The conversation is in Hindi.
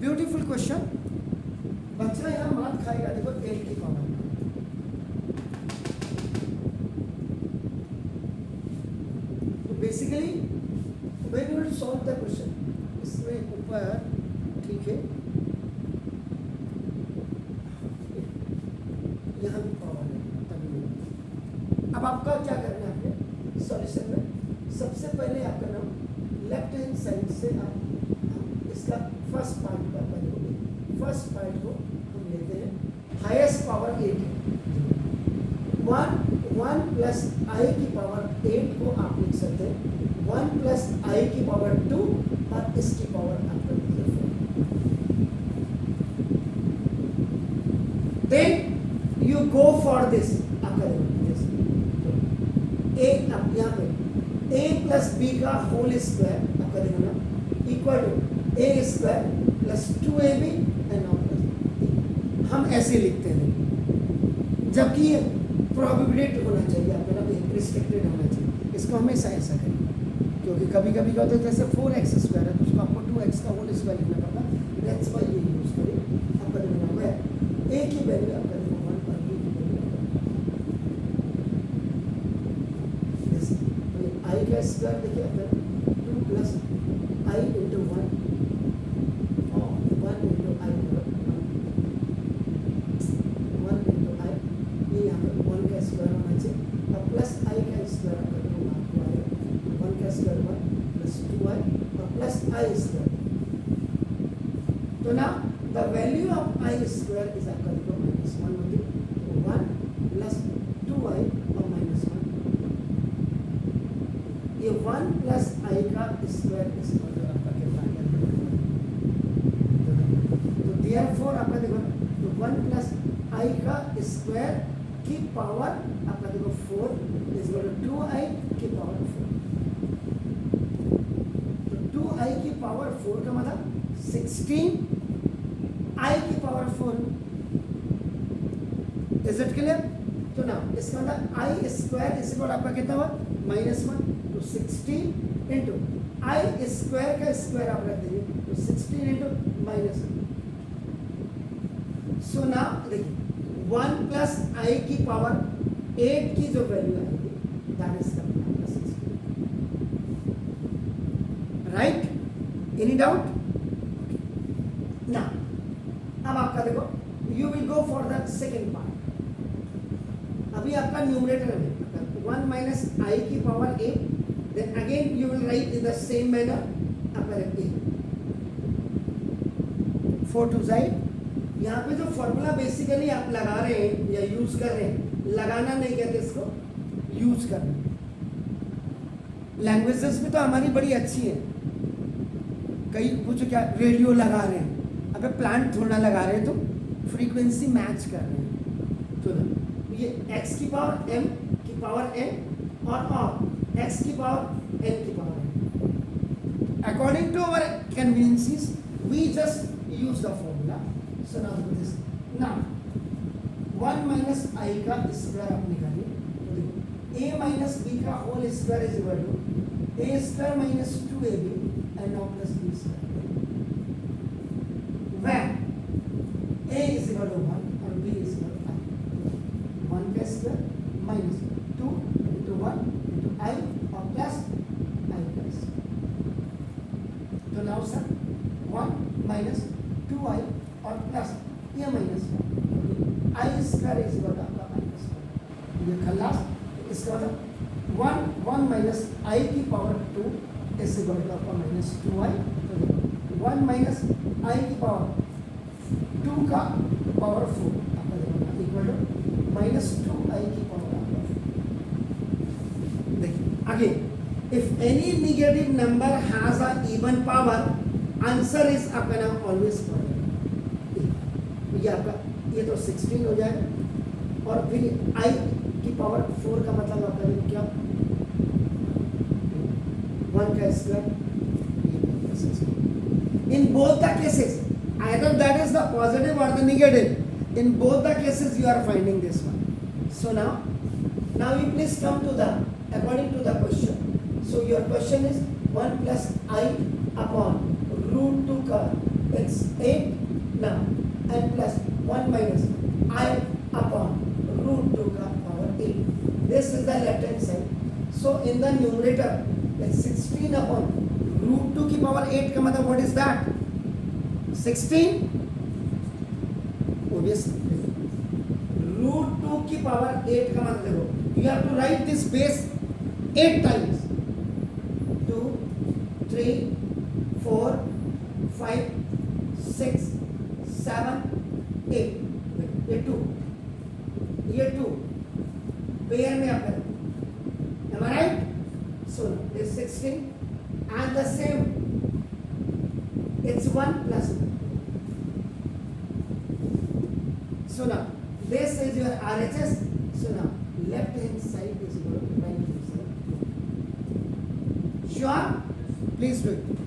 Beautiful question. बच्चा यहाँ मात खाएगा, देखो 8 की पावर। तो basically when you will solve the question, इसमें ऊपर ठीक है, यहाँ भी पावर है तभी। अब आपका क्या करना है, आपने सॉल्यूशन में सबसे पहले आपका नाम लेफ्ट हैंड साइड से हम इसका फर्स्ट पार्ट का करेंगे। फर्स्ट पार्ट को हम लेते हैं, हाईएस्ट पावर 8 है। 1 प्लस आई की पावर 8 को आप लिख सकते हैं 1 प्लस आई की पावर 2 और इसकी पावर आपका 4। Then you go for this, आप करेंगे ए, अब यहाँ पे a प्लस बी का होल स्क्वायर आपका देखना equal to a square plus 2ab and of plus. हम ऐसे लिखते हैं, जबकि ये प्रोबेबिलिटी होना चाहिए, आपका नाम रिस्ट्रिक्टेड होना चाहिए। इसको हमेशा ऐसा करें, क्योंकि कभी कभी क्या होता है, जैसे 4x स्क्वायर है तो उसको आपको 2x का होल स्क्वायर लिखना पड़ता है। दैट्स व्हाई ये यूज करें। आपका देखना है a की वैल्यू आपका 1 और b की वैल्यू आई का स्क्वायर देखिए अगर 2 प्लस आई इंटू 1 और 1 इंटू आई 1 इंटू आई, ये यहाँ पर 1 का स्क्वायर होना चाहिए और प्लस आई का स्क्वायर आपको आएगा 1 का स्क्वायर 1 प्लस 2i और प्लस आई स्क्वायर। तो ना the value of I square is आपका देखो -1 होगी, 1 प्लस 2i और -1, ये 1 प्लस आई का स्क्वायर इस आपका कितना है, तो देयरफॉर आपका देखो तो 1 प्लस आई का स्क्वायर की पावर आपका देखो 4 इज इक्वल टू 2i की पावर 4। तो 2i की पावर 4 का मतलब 16 आई की पावर 4। Is it clear? तो ना इसका मतलब आई स्क्वायर इज इक्वल आपका कितना हुआ -1, तो 16 इंटू आई स्क्वायर का स्क्वायर आप रख देंगे तो 16 इंटू -1। सो ना देखिए 1 प्लस आई की पावर 8 की जो वैल्यू आएगी that is 16, right? Any doubt? ना अब आपका देखो you will go for the second part. अभी आपका न्यूमरेटर है 1 माइनस आई की power 8, then again you will write in the same manner apparently 4 to side। यहाँ पे जो फॉर्मूला बेसिकली आप लगा रहे हैं या यूज कर रहे हैं, लगाना नहीं कहते इसको, यूज करना। लैंग्वेजेस में तो हमारी बड़ी अच्छी है, कई कुछ क्या रेडियो लगा रहे हैं, अबे प्लांट थोड़ा लगा रहे हैं, तो फ्रीक्वेंसी मैच कर रहे हैं। तो ये x की पावर m की पावर n और x की पावर n की power n। According to our conveniences, we just use the formula. So now do this. Now 1 minus I का स्क्वायर आप निकालिए, तो देखो a minus b का whole square is equal to a square minus 2ab and now plus b square. When a is equal to 1 और b is equal to I, 1 का square minus 2 into 1 into I और प्लस I का स्क्वायर। तो नाउ सर 1 minus 2i और प्लस ये minus I square is equal to आपका माइनस, ये खल्लास। इसका मतलब 1 माइनस आई की पावर 2 इज इक्वल टू आपका -2i। तो 1 माइनस आई की पावर 2 का पावर 4 आपका देखो इक्वल टू -2i की पावर आपका। देखिए again if any negative number has a even power, answer is आपका नाम ऑलवेज पॉजिटिव। ये आपका ये तो 16 हो जाएगा और फिर i की पावर 4 का मतलब आपका क्या 1 का square. In both the cases either that is the positive or the negative, in both the cases you are finding this one. So now you please come to the according to the question. So your question is 1 plus I upon root 2 का It's 8 now, and plus 1 minus I upon root 2 ka power 8. This is the left hand side. So in the numerator, it's 16 upon root 2 की power 8 का मतलब what is that? 16? Obviously. Root 2 की power 8 का मतलब देखो. You have to write this base 8 times. 2, 3, 4, 5, 6, 7, 8. ये 2. ये 2. पेयर में आप करें. Am I right? So this 16 and the same. It's 1 plus 1. So now this is your RHS. So now left hand side is equal to right hand side. Sure? Please do it.